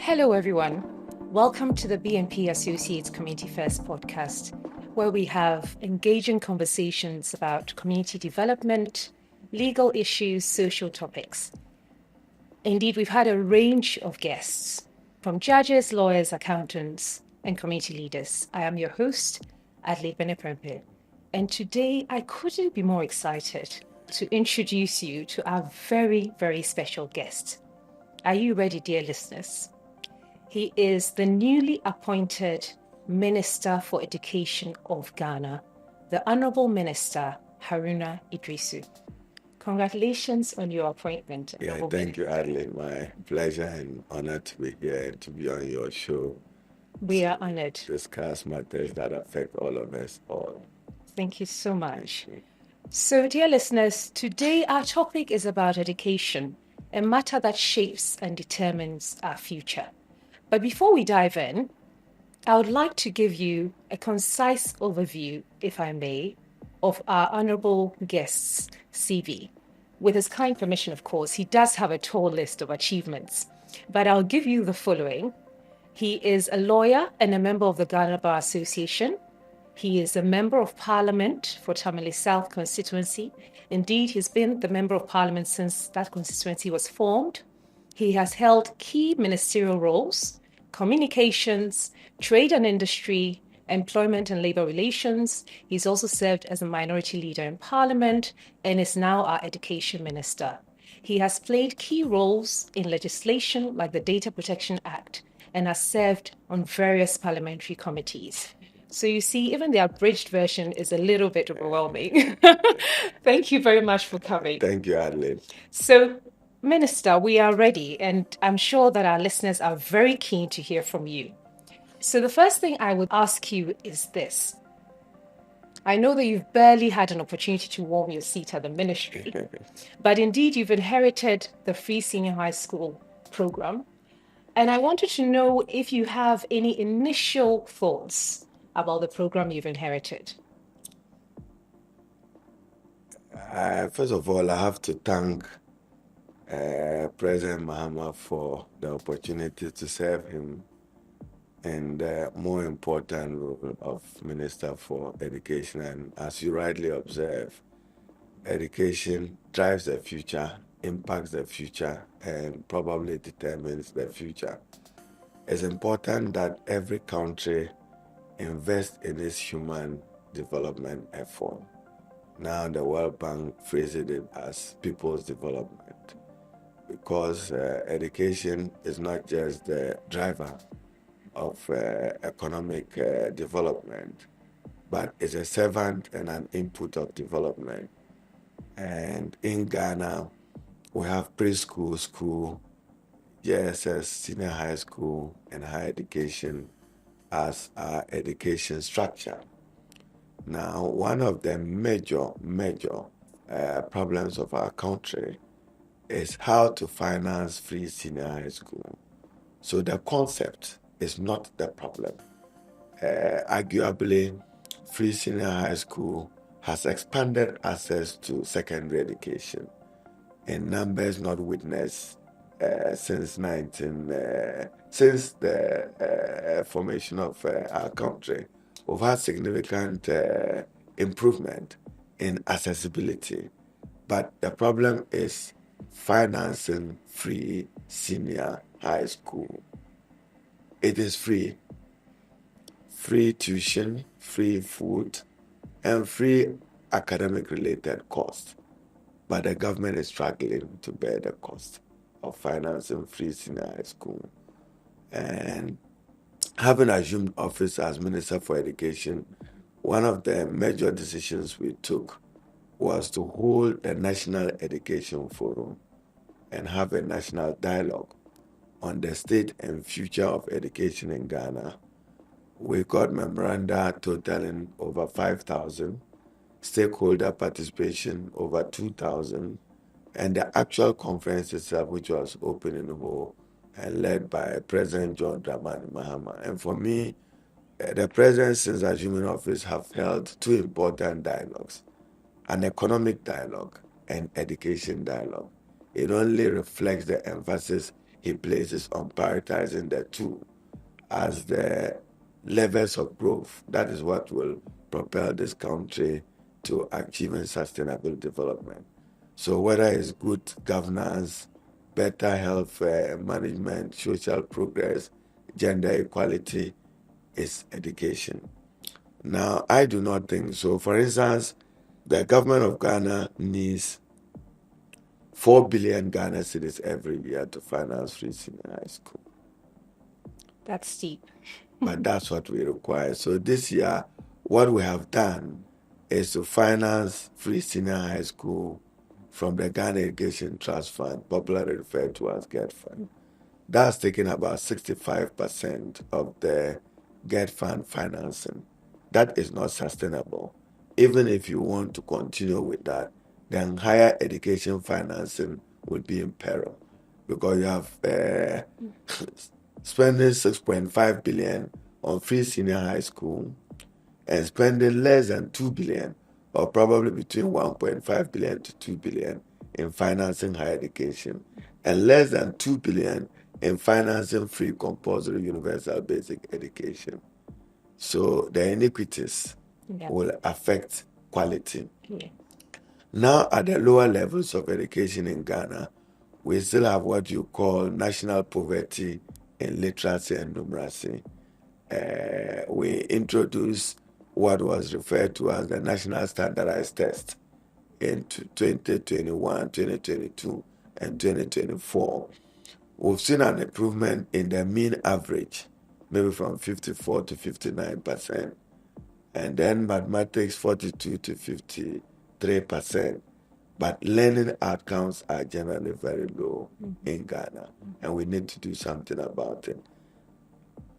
Hello, everyone. Welcome to the B&P Associates Community First podcast, where we have engaging conversations about community development, legal issues, social topics. Indeed, we've had a range of guests, from judges, lawyers, accountants, and community leaders. I am your host, Adelaide Beneprempe, and today I couldn't be more excited to introduce you to our very, very special guest. Are you ready, dear listeners? He is the newly appointed Minister for Education of Ghana, the Honorable Minister Haruna Iddrisu. Congratulations on your appointment. Yeah, thank you, Adelaide. My pleasure and honor to be here and to be on your show. We are honored. Discuss matters that affect all of us all. Thank you so much. So, dear listeners, today our topic is about education, a matter that shapes and determines our future. But before we dive in, I would like to give you a concise overview, if I may, of our honorable guest's CV. With his kind permission, of course, he does have a tall list of achievements, but I'll give you the following. He is a lawyer and a member of the Ghana Bar Association. He is a member of Parliament for Tamale South constituency. Indeed, he's been the member of Parliament since that constituency was formed. He has held key ministerial roles: communications, trade and industry, employment and labor relations. He's also served as a minority leader in Parliament and is now our education minister. He has played key roles in legislation like the Data Protection Act and has served on various parliamentary committees. So you see, even the abridged version is a little bit overwhelming. Thank you very much for coming. Thank you, Adelaide. So, Minister, we are ready, and I'm sure that our listeners are very keen to hear from you. So the first thing I would ask you is this. I know that you've barely had an opportunity to warm your seat at the ministry, but indeed you've inherited the Free Senior High School program. And I wanted to know if you have any initial thoughts about the program you've inherited. First of all, I have to thank President Mahama for the opportunity to serve him in the more important role of Minister for Education. And as you rightly observe, education drives the future, impacts the future, and probably determines the future. It's important that every country invest in its human development effort. Now the World Bank phrases it as people's development, because education is not just the driver of economic development, but is a servant and an input of development. And in Ghana, we have preschool, school, JSS, senior high school, and higher education as our education structure. Now, one of the major problems of our country is how to finance free senior high school. So the concept is not the problem. Arguably, free senior high school has expanded access to secondary education in numbers not witnessed since the formation of our country. We've had significant improvement in accessibility, but the problem is financing free senior high school. It is free tuition, free food, and free academic related costs, but the government is struggling to bear the cost of financing free senior high school. And having assumed office as Minister for Education, one of the major decisions we took was to hold a National Education Forum and have a national dialogue on the state and future of education in Ghana. We got memoranda totaling over 5,000, stakeholder participation over 2,000, and the actual conference itself, which was open in whole and led by President John Dramani Mahama. And for me, the president, since assuming office, have held two important dialogues: an economic dialogue and education dialogue. It only reflects the emphasis he places on prioritizing the two as the levers of growth. That is what will propel this country to achieving sustainable development. So whether it's good governance, better health management, social progress, gender equality, is education. Now, I do not think so. For instance, the government of Ghana needs 4 billion Ghana cedis every year to finance free senior high school. That's steep. But that's what we require. So this year, what we have done is to finance free senior high school from the Ghana Education Trust Fund, popularly referred to as GET Fund. That's taking about 65% of the GET Fund financing. That is not sustainable. Even if you want to continue with that, then higher education financing will be in peril because you have spending 6.5 billion on free senior high school and spending less than 2 billion or probably between 1.5 billion to 2 billion in financing higher education and less than 2 billion in financing free compulsory universal basic education. So the inequities will affect quality. Yeah. Now, at the lower levels of education in Ghana, we still have what you call national poverty in literacy and numeracy. We introduced what was referred to as the National Standardized Test in 2021, 2022, and 2024. We've seen an improvement in the mean average, maybe from 54 to 59%, and then mathematics 42 to 53%. But learning outcomes are generally very low in Ghana, and we need to do something about it.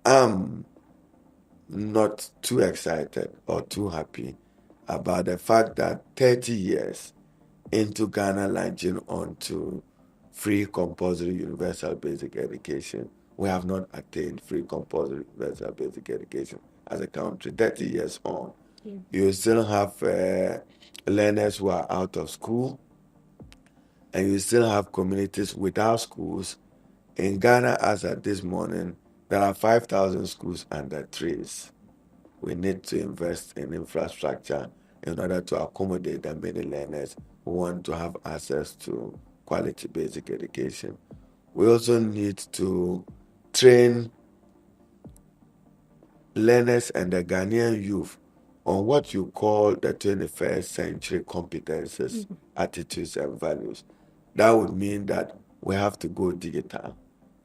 I'm not too excited or too happy about the fact that 30 years into Ghana launching onto free compulsory universal basic education, we have not attained free compulsory universal basic education as a country. 30 years on, you still have learners who are out of school, and you still have communities without schools. In Ghana, as at this morning, there are 5,000 schools under trees. We need to invest in infrastructure in order to accommodate the many learners who want to have access to quality basic education. We also need to train learners and the Ghanaian youth on what you call the 21st century competences, attitudes, and values. That would mean that we have to go digital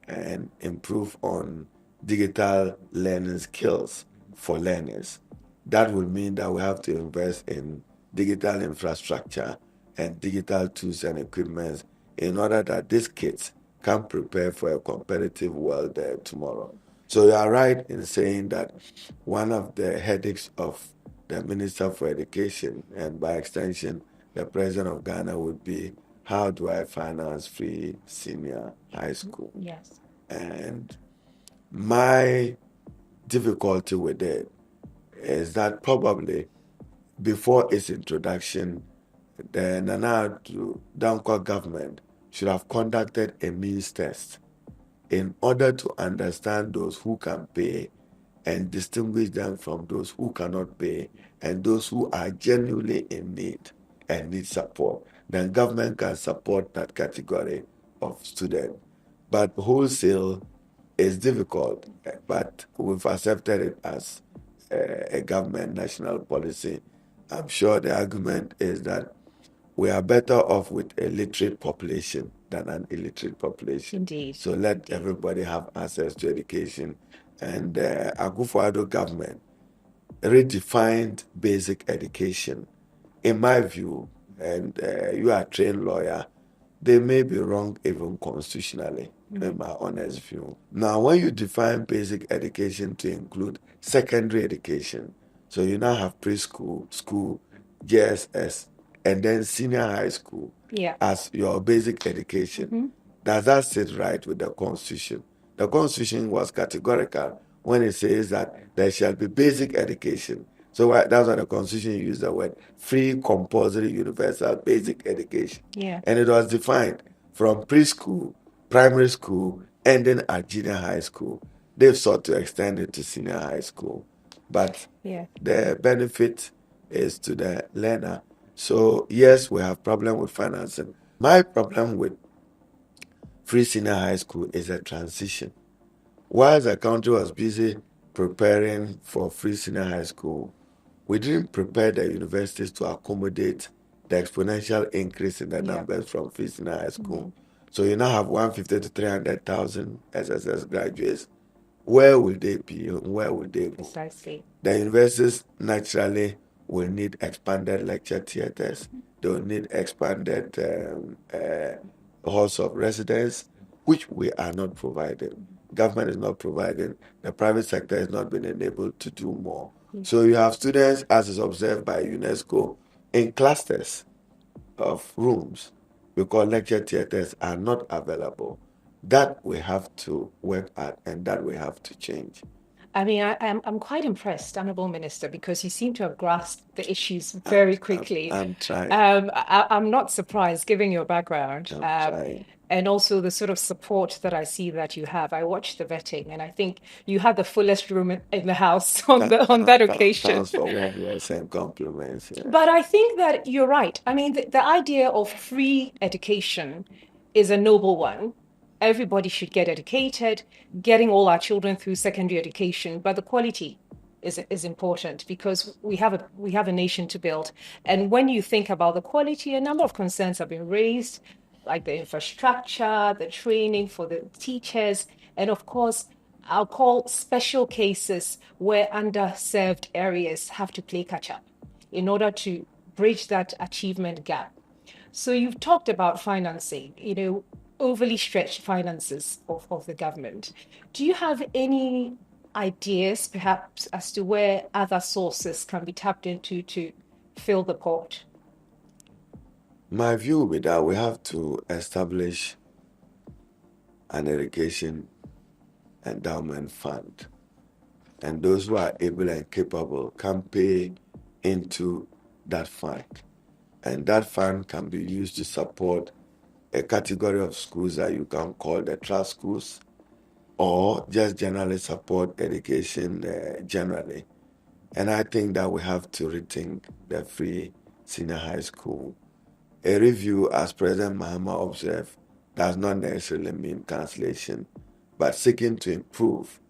and improve on digital learning skills for learners. That would mean that we have to invest in digital infrastructure and digital tools and equipment in order that these kids can prepare for a competitive world tomorrow. So you are right in saying that one of the headaches of the Minister for Education and by extension the President of Ghana would be, how do I finance free senior high school? Yes. And my difficulty with it is that probably before its introduction, the Nana Dankwa government should have conducted a means test in order to understand those who can pay and distinguish them from those who cannot pay and those who are genuinely in need and need support. Then government can support that category of student. But wholesale is difficult, but we've accepted it as a government national policy. I'm sure the argument is that we are better off with a literate population than an illiterate population. Indeed. So let everybody have access to education. And Akufo-Addo government redefined basic education. In my view, and you are a trained lawyer, they may be wrong even constitutionally, in my honest view. Now, when you define basic education to include secondary education, so you now have preschool, school, JSS, and then senior high school as your basic education, does that sit right with the Constitution? The Constitution was categorical when it says that there shall be basic education. So that's why the Constitution used the word free, compulsory, universal, basic education. Yeah. And it was defined from preschool primary school ending at junior high school. They've sought to extend it to senior high school, but the benefit is to the learner. So yes, we have problem with financing. My problem with free senior high school is a transition. While the country was busy preparing for free senior high school, we didn't prepare the universities to accommodate the exponential increase in the numbers from free senior high school. So you now have 150 to 300,000 SSS graduates. Where will they be? Where will they go? Precisely. The universities naturally will need expanded lecture theaters. They will need expanded halls of residence, which we are not providing. Government is not providing. The private sector has not been enabled to do more. So you have students, as is observed by UNESCO, in clusters of rooms because lecture theaters are not available. That we have to work at, and that we have to change. I mean, I'm quite impressed, Honorable Minister, because you seem to have grasped the issues very quickly. I'm trying. I'm not surprised, given your background. I'm trying. And also the sort of support that I see that you have. I watched the vetting, and I think you had the fullest room in the house on that occasion. Thanks for warm words and compliments. Yeah. But I think that you're right. I mean, the idea of free education is a noble one. Everybody should get educated, getting all our children through secondary education, but the quality is important because we have a nation to build. And when you think about the quality, a number of concerns have been raised, like the infrastructure, the training for the teachers, and of course, I'll call special cases where underserved areas have to play catch up in order to bridge that achievement gap. So you've talked about financing, overly stretched finances of the government. Do you have any ideas, perhaps, as to where other sources can be tapped into to fill the pot? My view will be that we have to establish an education endowment fund, and those who are able and capable can pay into that fund, and that fund can be used to support a category of schools that you can call the trust schools, or just generally support education generally. And I think that we have to rethink the free senior high school. A review, as President Mahama observed, does not necessarily mean cancellation, but seeking to improve.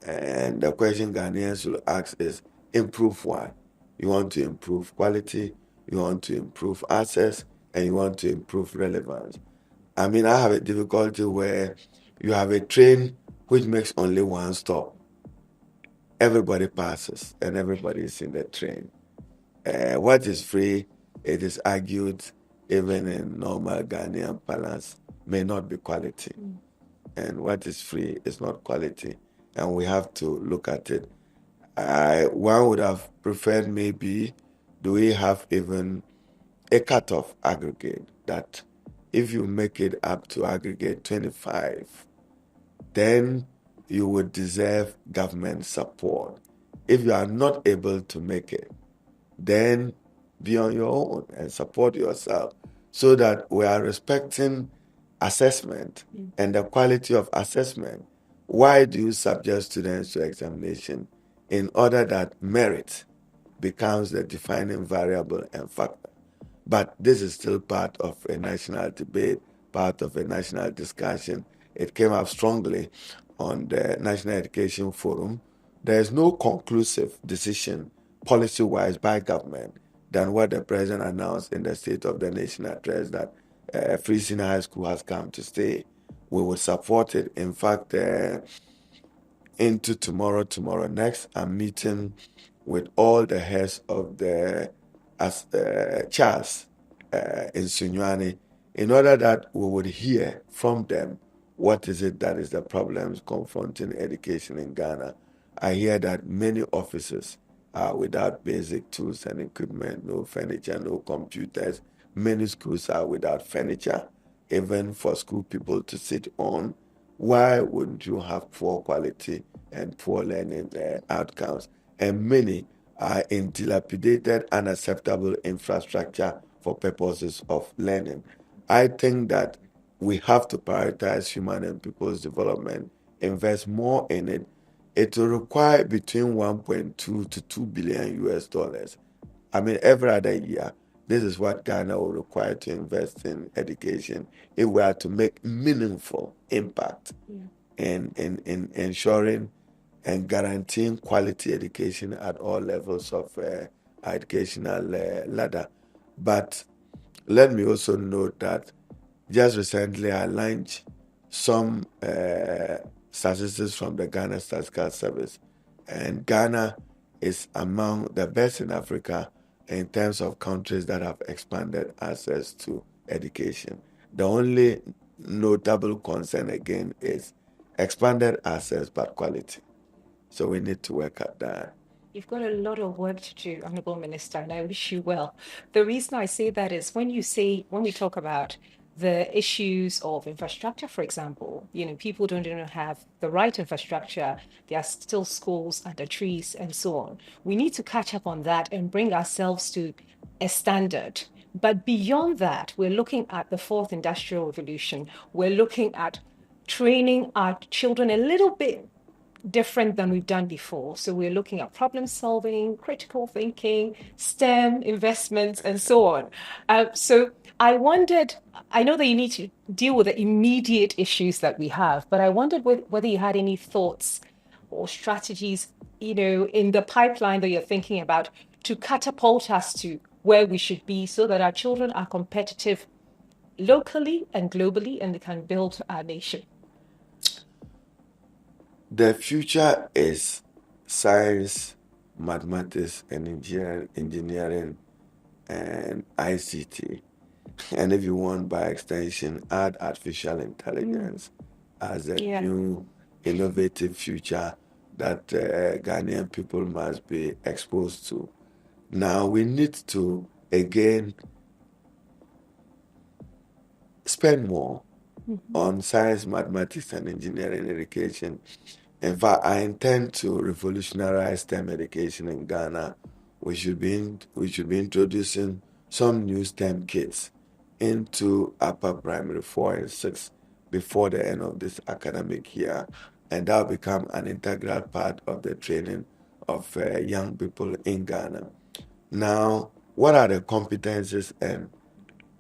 And the question Ghanaians will ask is, improve what? You want to improve quality, you want to improve access, and you want to improve relevance. I mean, I have a difficulty where you have a train which makes only one stop. Everybody passes and everybody is in the train. What is free, it is argued, even in normal Ghanaian parlance, may not be quality. And what is free is not quality. And we have to look at it. One would have preferred maybe, do we have even a cutoff aggregate that if you make it up to aggregate 25, then you would deserve government support. If you are not able to make it, then be on your own and support yourself so that we are respecting assessment and the quality of assessment. Why do you subject students to examination? In order that merit becomes the defining variable and factor. But this is still part of a national debate, part of a national discussion. It came up strongly on the National Education Forum. There is no conclusive decision policy-wise by government than what the president announced in the State of the Nation address, that free senior high school has come to stay. We will support it. In fact, into tomorrow next, I'm meeting with all the heads of the CHAS in Sunyani, in order that we would hear from them what is it that is the problems confronting education in Ghana. I hear that many offices are without basic tools and equipment, no furniture, no computers. Many schools are without furniture, even for school people to sit on. Why wouldn't you have poor quality and poor learning outcomes? And many are in dilapidated, unacceptable infrastructure for purposes of learning. I think that we have to prioritize human and people's development, invest more in it. It will require between 1.2 to 2 billion US dollars. I mean, every other year, this is what Ghana will require to invest in education if we are to make meaningful impact in ensuring and guaranteeing quality education at all levels of educational ladder. But let me also note that just recently I launched some statistics from the Ghana Statistical Service, and Ghana is among the best in Africa in terms of countries that have expanded access to education. The only notable concern again is expanded access but quality. So we need to work at that. You've got a lot of work to do, Honorable Minister, and I wish you well. The reason I say that is when we talk about the issues of infrastructure, for example, people don't even have the right infrastructure. There are still schools under trees and so on. We need to catch up on that and bring ourselves to a standard. But beyond that, we're looking at the fourth industrial revolution. We're looking at training our children a little bit different than we've done before. So we're looking at problem solving, critical thinking, STEM investments, and so on. So I wondered, I know that you need to deal with the immediate issues that we have, but I wondered whether you had any thoughts or strategies, in the pipeline that you're thinking about to catapult us to where we should be so that our children are competitive locally and globally and they can build our nation. The future is science, mathematics, and engineering and ICT. And if you want, by extension, add artificial intelligence as a new innovative future that Ghanaian people must be exposed to. Now, we need to, again, spend more on science, mathematics, and engineering education. In fact, I intend to revolutionize STEM education in Ghana. We should be introducing some new STEM kits into upper primary 4 and 6 before the end of this academic year, and that will become an integral part of the training of young people in Ghana. Now, what are the competencies and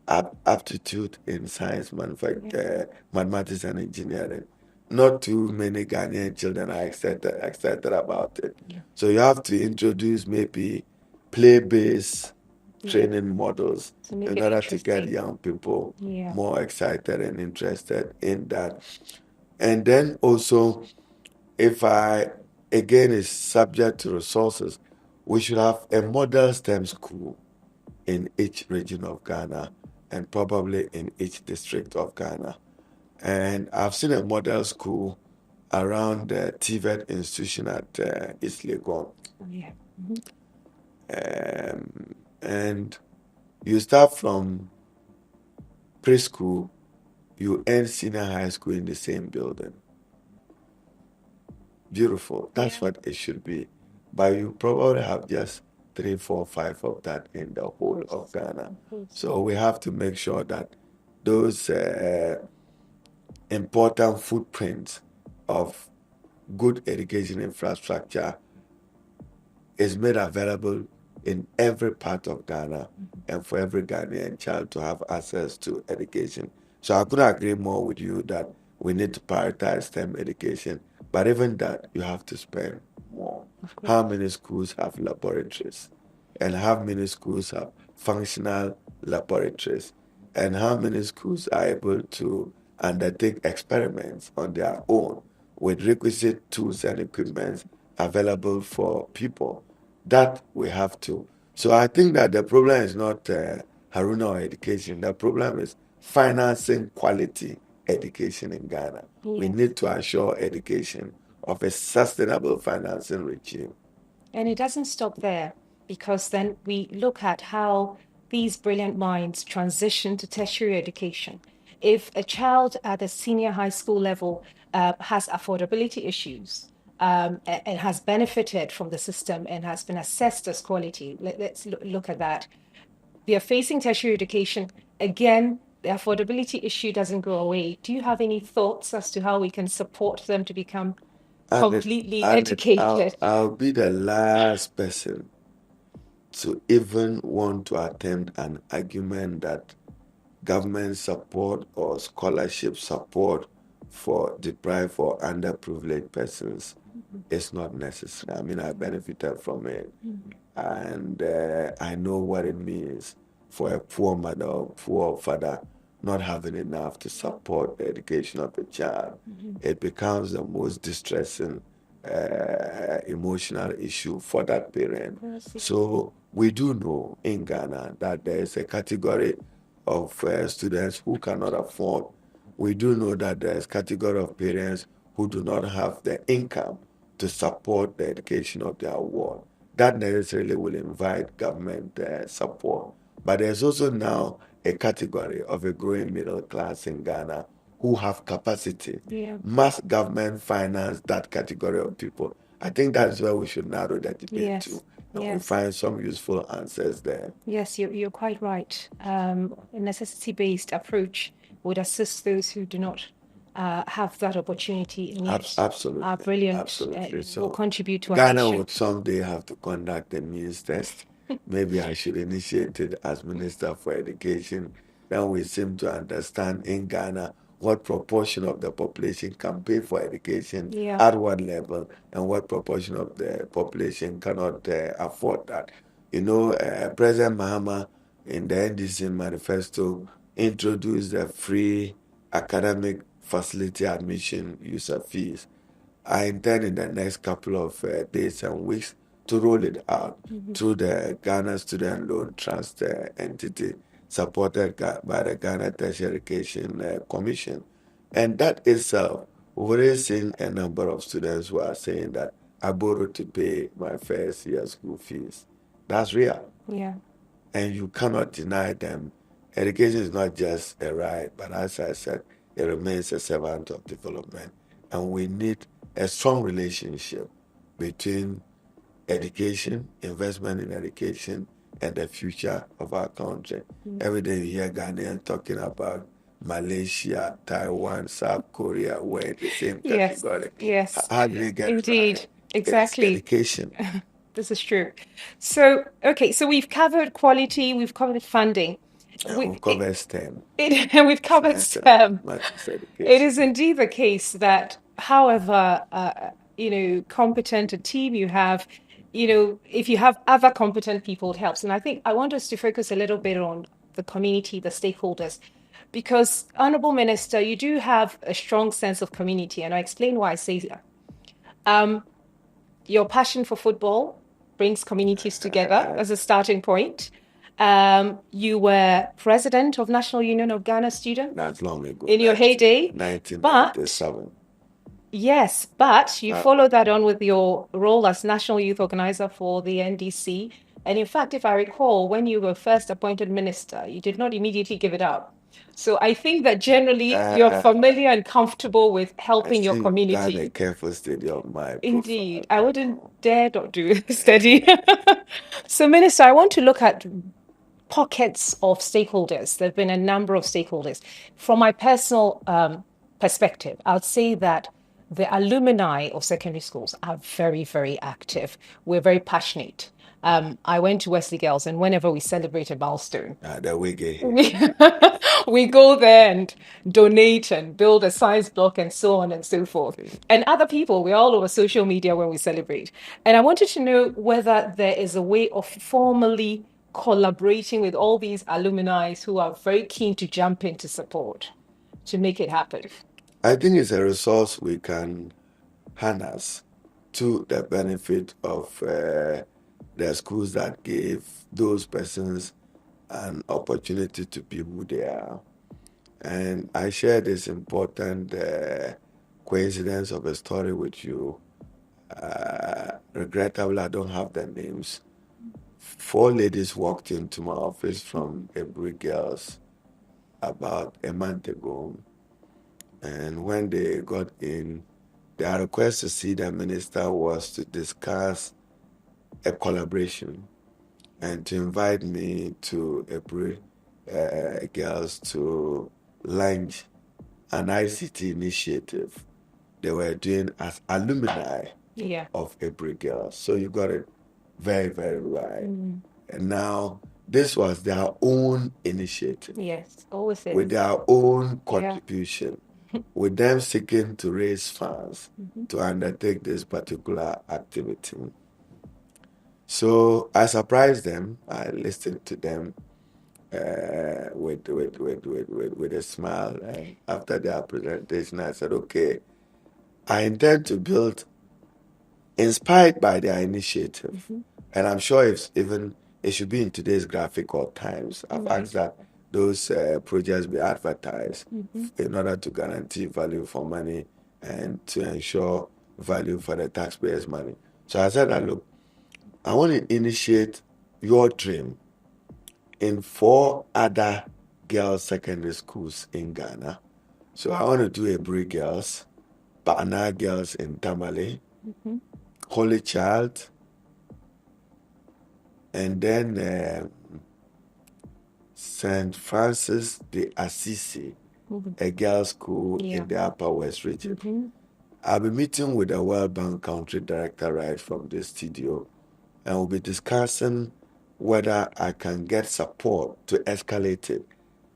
aptitude in science, mathematics, and engineering? Not too many Ghanaian children are excited about it. So you have to introduce maybe play-based training models in order to get young people more excited and interested in that. And then also, again, is subject to resources, we should have a model STEM school in each region of Ghana and probably in each district of Ghana. And I've seen a model school around the TVET institution at East Legon. And you start from preschool, you end senior high school in the same building. Beautiful. That's what it should be. But you probably have just 3, 4, 5 of that in the whole of Ghana. So we have to make sure that those important footprints of good education infrastructure is made available in every part of Ghana and for every Ghanaian child to have access to education. So I couldn't agree more with you that we need to prioritize STEM education, but even that, you have to spend more. How many schools have laboratories? And how many schools have functional laboratories? And how many schools are able to undertake experiments on their own with requisite tools and equipment available for people? That we have to. So I think that the problem is not Haruna or education. The problem is financing quality education in Ghana. We need to assure education of a sustainable financing regime. And it doesn't stop there, because then we look at how these brilliant minds transition to tertiary education. If a child at the senior high school level has affordability issues and has benefited from the system and has been assessed as quality, let's look at that. They are facing tertiary education. Again, the affordability issue doesn't go away. Do you have any thoughts as to how we can support them to become completely educated? I'll be the last person to even want to attempt an argument that government support or scholarship support for deprived or underprivileged persons is not necessary. I mean, I benefited from it. And I know what it means for a poor mother or poor father not having enough to support the education of a child. It becomes the most distressing emotional issue for that parent. So we do know in Ghana that there is a category of students who cannot afford. We do know that there is a category of parents who do not have the income to support the education of their ward. That necessarily will invite government support. But there's also now a category of a growing middle class in Ghana who have capacity. Yeah. Must government finance that category of people? I think that's where we should narrow the debate to. And we find some useful answers there. Yes, you're quite right. A necessity-based approach would assist those who do not have that opportunity. And yet Absolutely. are brilliant. Absolutely. Will So contribute to our Ghana nation. would someday have to conduct a means test. Maybe I should initiate it as Minister for Education. Then we seem to understand in Ghana what proportion of the population can pay for education at what level and what proportion of the population cannot afford that. You know, President Mahama in the NDC manifesto introduced the free academic facility admission user fees. I intend in the next couple of days and weeks to roll it out through the Ghana Student Loan Trust entity supported by the Ghana Tertiary Education Commission. And that itself, we've already seen a number of students who are saying that I borrowed to pay my first year school fees. That's real. Yeah. And you cannot deny them. Education is not just a right, but as I said, it remains a servant of development. And we need a strong relationship between education, investment in education, and the future of our country. Every day you hear Ghanaians talking about Malaysia, Taiwan, South Korea, we're in the same category. Yes. How do we get Indeed. right? Exactly. It's education. This is true. So, okay, so we've covered quality, we've covered funding. We've covered STEM. We've covered STEM. It is indeed the case that, however, competent a team you have, if you have other competent people, it helps. And I think I want us to focus a little bit on the community, the stakeholders, because, Honorable Minister, you do have a strong sense of community, and I explain why I say that. Your passion for football brings communities together as a starting point. You were president of National Union of Ghana Students. That's long ago. In your heyday. 1997. Yes, but you followed that on with your role as National Youth Organizer for the NDC. And in fact, if I recall, when you were first appointed minister, you did not immediately give it up. So I think that generally you're familiar and comfortable with helping your community. A careful study of my Indeed, I wouldn't dare not do a study. So, Minister, I want to look at pockets of stakeholders. There have been a number of stakeholders. From my personal perspective, I would say that the alumni of secondary schools are very, very active. We're very passionate. I went to Wesley Girls, and whenever we celebrate a milestone, we go there and donate and build a science block and so on and so forth. And other people, we're all over social media when we celebrate. And I wanted to know whether there is a way of formally collaborating with all these alumni who are very keen to jump in to support to make it happen. I think it's a resource we can harness to the benefit of the schools that gave those persons an opportunity to be who they are. And I share this important coincidence of a story with you. Regrettably, I don't have the names. 4 ladies walked into my office from Every Girls about a month ago. And when they got in, their request to see the minister was to discuss a collaboration and to invite me to April girls to launch an ICT initiative they were doing as alumni of April Girls. So you got it very, very right. And now this was their own initiative. Yes, always is. With their own contribution, with them seeking to raise funds to undertake this particular activity. So I surprised them. I listened to them with a smile. And after their presentation, I said, okay, I intend to build, inspired by their initiative. And I'm sure if even it should be in today's graphic or times. I've asked that those projects be advertised in order to guarantee value for money and to ensure value for the taxpayers' money. So I said that, look, I want to initiate your dream in 4 other girls' secondary schools in Ghana. So I want to do Ebri Girls, Bana Girls in Tamale, Holy Child, and then St. Francis de Assisi, a girls' school in the Upper West region. I'll be meeting with the World Bank Country Director right from the studio, and we'll be discussing whether I can get support to escalate it.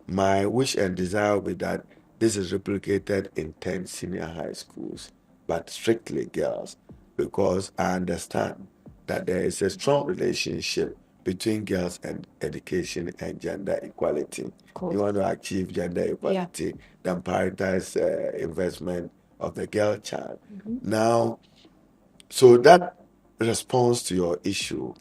My wish and desire will be that this is replicated in 10 senior high schools, but strictly girls, because I understand that there is a strong relationship between girls and education and gender equality. You want to achieve gender equality, then prioritize investment of the girl child. Now, so that responds to your issue.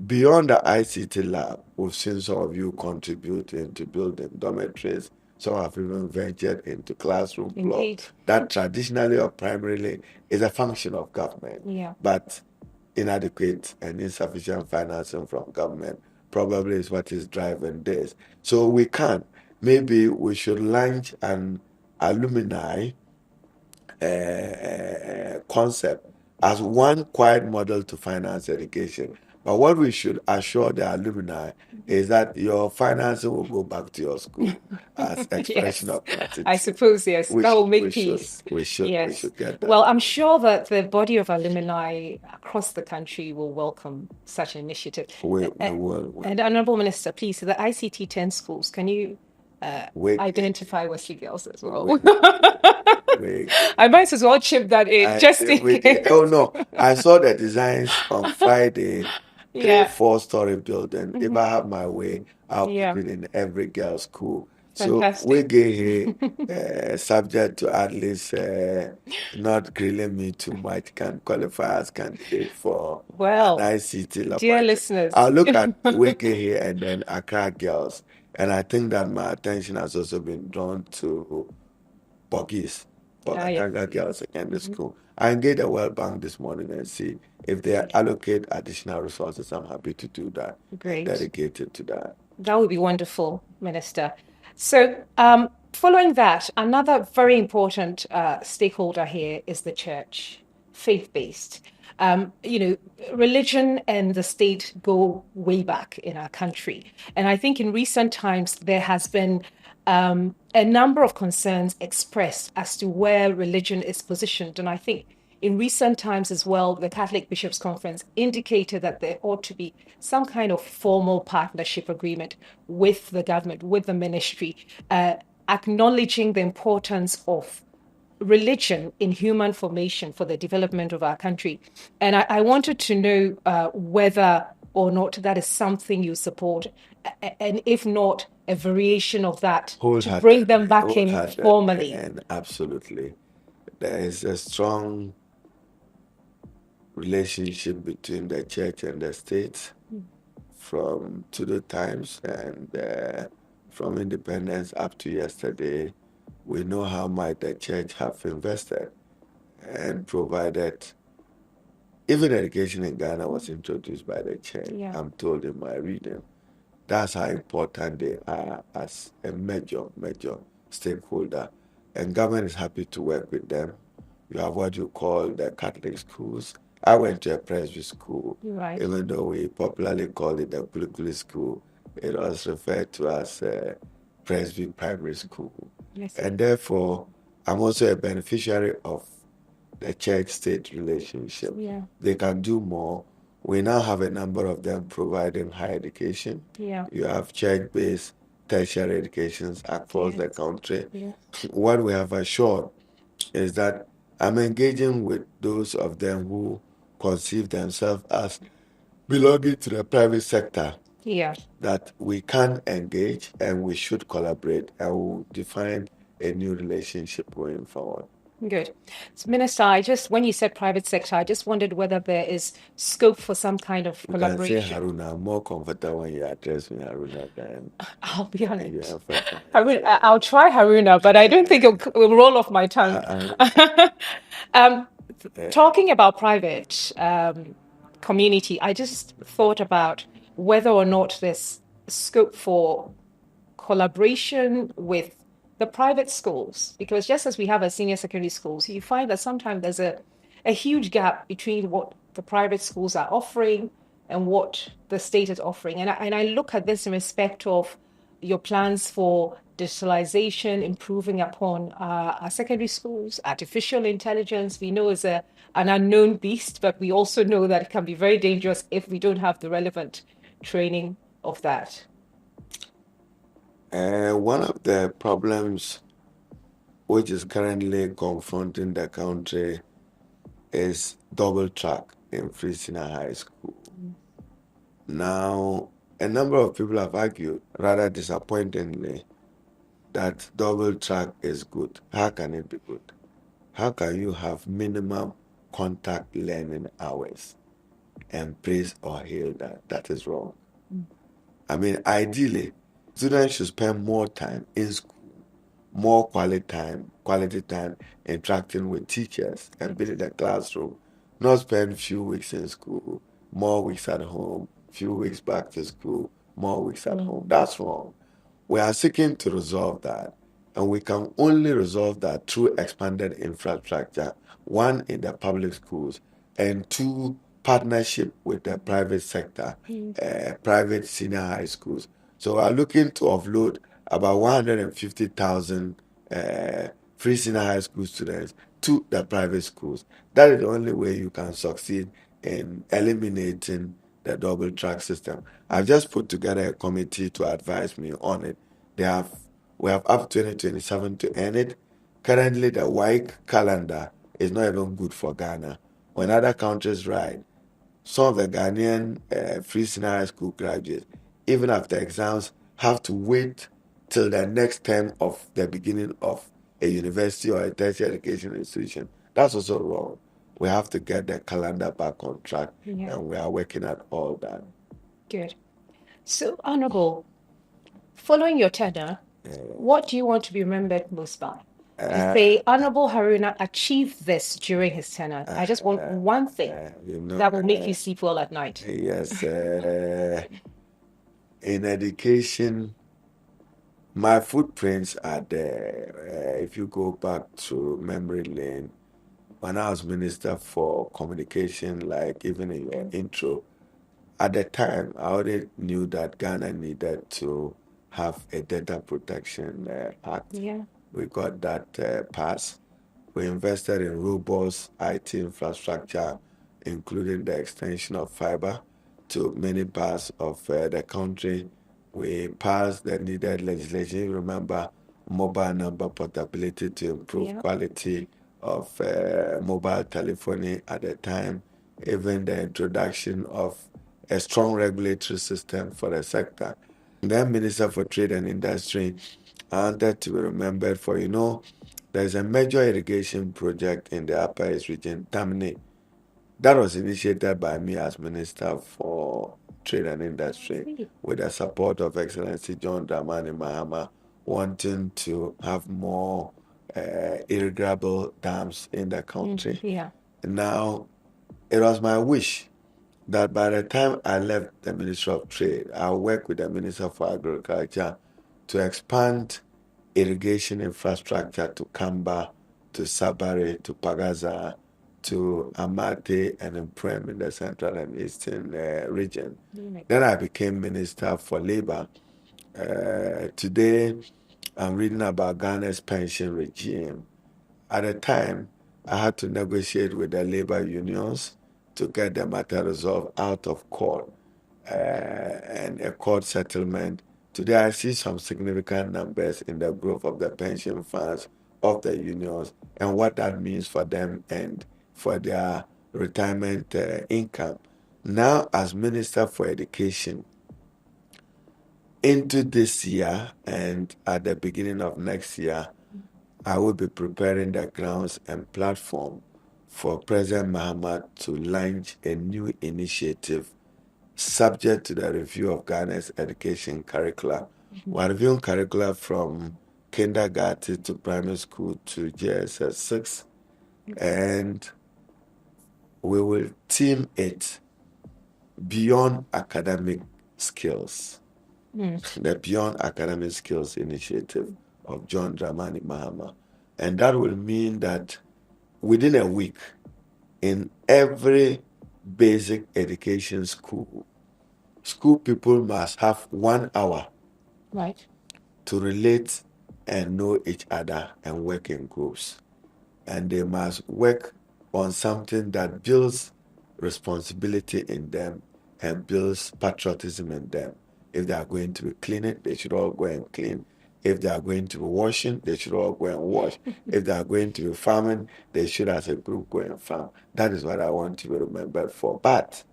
Beyond the ICT lab, we've seen some of you contributing to building dormitories. Some have even ventured into classroom blocks that traditionally or primarily is a function of government, but inadequate and insufficient financing from government probably is what is driving this. So maybe we should launch an alumni concept as one quiet model to finance education. But what we should assure the alumni is that your financing will go back to your school as expression of gratitude. I suppose, yes. That will make peace. We should get that. Well, I'm sure that the body of alumni across the country will welcome such an initiative. We will. And Honorable Minister, please, the ICT 10 schools, can you identify Wesley Girls as well? I might as well chip that in just in case. Oh no, I saw the designs on Friday. 4-story building. If I have my way, I'll put it in every girl's school. Fantastic. So we get here subject to at least not grilling me too much, can qualify as candidate for an ICT laboratory. Dear listeners, I'll look at Wake here and then Accra Girls, and I think that my attention has also been drawn to Bogis, Accra Girls Secondary School. I engaged the World Bank this morning and see if they allocate additional resources. I'm happy to do that. Great. Dedicated to that. That would be wonderful, Minister. So, following that, another very important stakeholder here is the church, faith-based. Religion and the state go way back in our country. And I think in recent times, there has been a number of concerns expressed as to where religion is positioned. And I think in recent times as well, the Catholic Bishops' Conference indicated that there ought to be some kind of formal partnership agreement with the government, with the ministry, acknowledging the importance of religion in human formation for the development of our country. And I wanted to know whether or not that is something you support, and if not, a variation of that to bring them back in formally. And absolutely. There is a strong relationship between the church and the state from Tudor times, and from independence up to yesterday. We know how much the church have invested and provided. Even education in Ghana was introduced by the church, I'm told in my reading. That's how important they are as a major stakeholder. And government is happy to work with them. You have what you call the Catholic schools. I went to a Presby school, even though we popularly call it the Kulikuli school. it was referred to as Presby Primary School. Yes. And therefore, I'm also a beneficiary of the church-state relationship. Yeah. They can do more. We now have a number of them providing higher education. Yeah. You have church-based tertiary educations across the Yes. country. Yeah. What we have assured is that I'm engaging with those of them who conceive themselves as belonging to the private sector, Yeah. that we can engage and we should collaborate, and we'll define a new relationship going forward. Good. So, Minister, when you said private sector, I just wondered whether there is scope for some kind of You can say collaboration. Haruna. I'm more comfortable when you address me Haruna than I'll be you honest. have a I'll try Haruna, but I don't think it'll roll off my tongue. um, talking about private community, I just thought about whether or not there's scope for collaboration with the private schools, because just as we have as senior secondary schools, you find that sometimes there's a huge gap between what the private schools are offering and what the state is offering. And I look at this in respect of your plans for digitalization, improving upon our secondary schools. Artificial intelligence, we know, is an unknown beast, but we also know that it can be very dangerous if we don't have the relevant training of that. One of the problems which is currently confronting the country is double track in Free Senior High School. Now, a number of people have argued, rather disappointingly, that double track is good. How can it be good? How can you have minimum contact learning hours and praise or hail that? That is wrong. I mean, ideally, students should spend more time in school, more quality time interacting with teachers and being in the classroom, not spend few weeks in school, more weeks at home, few weeks back to school, more weeks at home. That's wrong. We are seeking to resolve that, and we can only resolve that through expanded infrastructure, one in the public schools, and two, partnership with the private sector, private senior high schools. So we are looking to offload about 150,000 free senior high school students to the private schools. That is the only way you can succeed in eliminating the double track system. I've just put together a committee to advise me on it. We have up to 2027 to end it. Currently, the WIC calendar is not even good for Ghana. When other countries ride, some of the Ghanaian free senior high school graduates, even after exams, have to wait till the next term of the beginning of a university or a tertiary education institution. That's also wrong. We have to get the calendar back on track, and we are working at all that. Good. So, Honorable, following your tenure, what do you want to be remembered most by? To say, Honorable Haruna achieved this during his tenure. I just want one thing that will make you sleep well at night. Yes. In education, my footprints are there. If you go back to memory lane, when I was Minister for Communication, like even in your intro, at the time, I already knew that Ghana needed to have a data protection act. Yeah. We got that passed. We invested in robust IT infrastructure, including the extension of fiber to many parts of the country. We passed the needed legislation. You remember mobile number portability to improve quality of mobile telephony at the time, even the introduction of a strong regulatory system for the sector. Then Minister for Trade and Industry, I wanted to be remembered for, there's a major irrigation project in the Upper East region, Tamini. That was initiated by me as Minister for Trade and Industry with the support of Excellency John Dramani Mahama, wanting to have more irrigable dams in the country. Now, it was my wish that by the time I left the Ministry of Trade, I'll work with the Minister for Agriculture to expand irrigation infrastructure to Kamba, to Sabari, to Pagaza, to Amate and Imprem in the Central and Eastern region. Mm. Then I became Minister for Labor. Today, I'm reading about Ghana's pension regime. At the time, I had to negotiate with the labor unions to get the matter resolved out of court and a court settlement. Today, I see some significant numbers in the growth of the pension funds of the unions and what that means for them and for their retirement income. Now, as Minister for Education, into this year and at the beginning of next year, I will be preparing the grounds and platform for President Mahama to launch a new initiative subject to the review of Ghana's education curricula. We're reviewing curricula from kindergarten to primary school to JSS 6, and we will team it beyond academic skills. The Beyond Academic Skills Initiative of John Dramani Mahama. And that will mean that within a week, in every basic education school people must have 1 hour Right. to relate and know each other and work in groups. And they must work on something that builds responsibility in them and builds patriotism in them. If they are going to be cleaning, they should all go and clean. If they are going to be washing, they should all go and wash. If they are going to be farming, they should as a group go and farm. That is what I want to be remembered for. But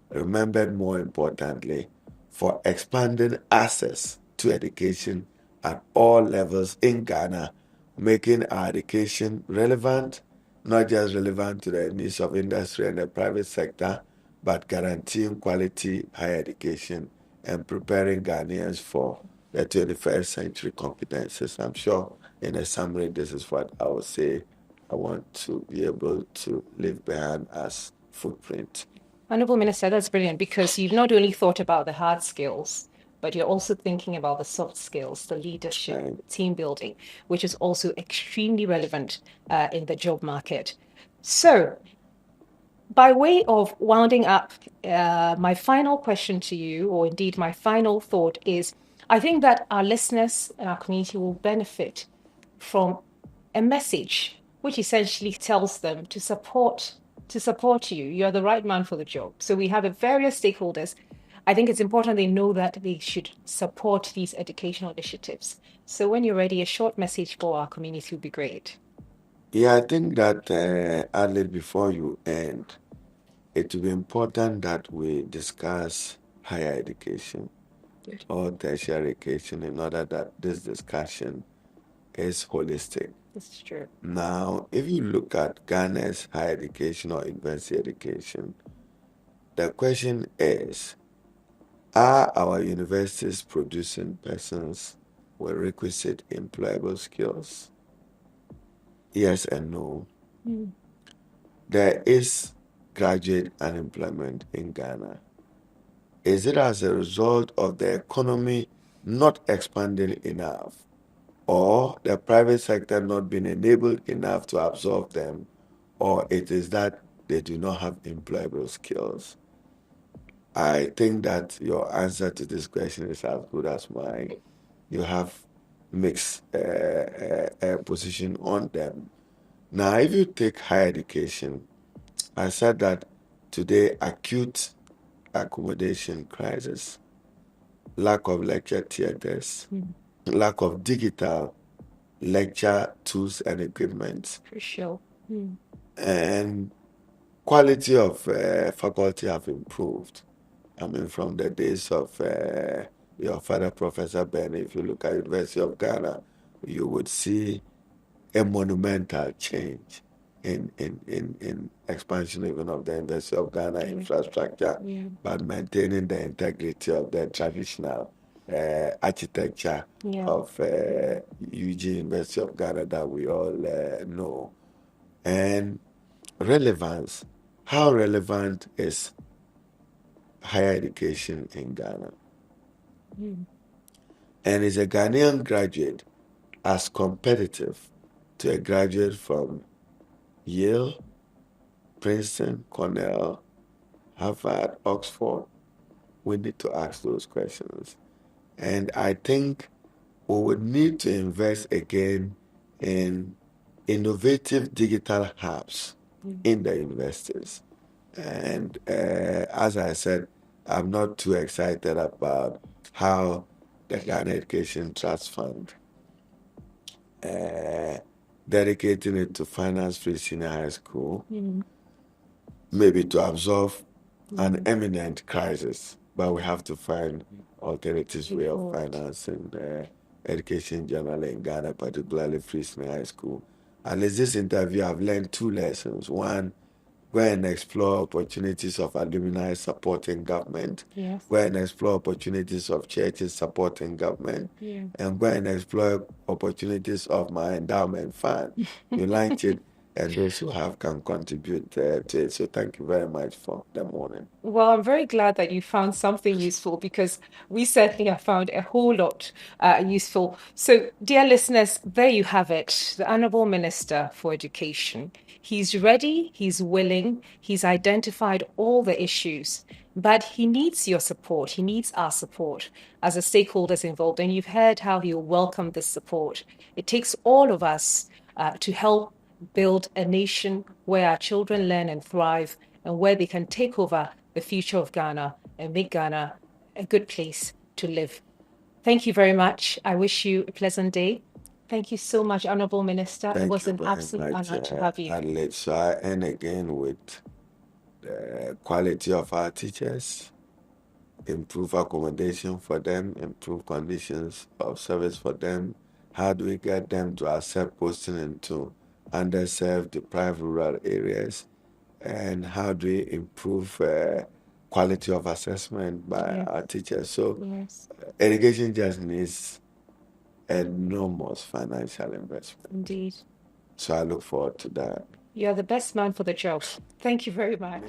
remembered more importantly for expanding access to education at all levels in Ghana, making our education relevant, not just relevant to the needs of industry and the private sector, but guaranteeing quality higher education and preparing Ghanaians for the 21st century competencies. I'm sure in a summary, this is what I would say I want to be able to leave behind as footprint. Honorable Minister, that's brilliant because you've not only thought about the hard skills, but you're also thinking about the soft skills, the leadership, Right. the team building, which is also extremely relevant in the job market. So, by way of wounding up, my final question to you, or indeed my final thought, is I think that our listeners and our community will benefit from a message which essentially tells them to support you. You're the right man for the job. So we have various stakeholders. I think it's important they know that they should support these educational initiatives. So when you're ready, a short message for our community would be great. Yeah, I think that early before you end, it will be important that we discuss higher education Good. or tertiary education in order that this discussion is holistic. This is true. Now, if you look at Ghana's higher education or university education, the question is, are our universities producing persons with requisite employable skills? Yes and no. There is graduate unemployment in Ghana. Is it as a result of the economy not expanding enough or the private sector not being enabled enough to absorb them, or it is that they do not have employable skills? I think that your answer to this question is as good as mine. You have mixed position on them. Now, if you take higher education, I said that today acute accommodation crisis, lack of lecture theaters, lack of digital lecture tools and equipment, For sure. and quality of faculty have improved. I mean, from the days of your father, Professor Ben, if you look at University of Ghana, you would see a monumental change in expansion even of the University of Ghana infrastructure, but maintaining the integrity of the traditional architecture of UG University of Ghana that we all know. And relevance, how relevant is higher education in Ghana? And is a Ghanaian graduate as competitive to a graduate from Yale, Princeton, Cornell, Harvard, Oxford? We need to ask those questions. And I think we would need to invest again in innovative digital hubs in the universities. And as I said, I'm not too excited about how the Ghana Education Trust Fund dedicating it to finance free senior high school, maybe to absorb an imminent crisis, but we have to find alternatives way of financing education generally in Ghana, particularly free senior high school. At least this interview, I've learned two lessons. One, go and explore opportunities of alumni supporting government. Yes. Go and explore opportunities of churches supporting government. Yeah. And go and explore opportunities of my endowment fund, United, and those who have can contribute to it. So thank you very much for the morning. Well, I'm very glad that you found something useful because we certainly have found a whole lot useful. So, dear listeners, there you have it, the Honorable Minister for Education. He's ready, he's willing, he's identified all the issues, but he needs your support. He needs our support as the stakeholders involved. And you've heard how he'll welcome this support. It takes all of us to help build a nation where our children learn and thrive and where they can take over the future of Ghana and make Ghana a good place to live. Thank you very much. I wish you a pleasant day. Thank you so much, Honorable Minister. It was an absolute honor to have you. Adelaide. So I end again with the quality of our teachers, improve accommodation for them, improve conditions of service for them. How do we get them to accept posting into underserved, deprived rural areas? And how do we improve quality of assessment by our teachers? So education just needs enormous financial investment. Indeed. So I look forward to that. You're the best man for the job. Thank you very much.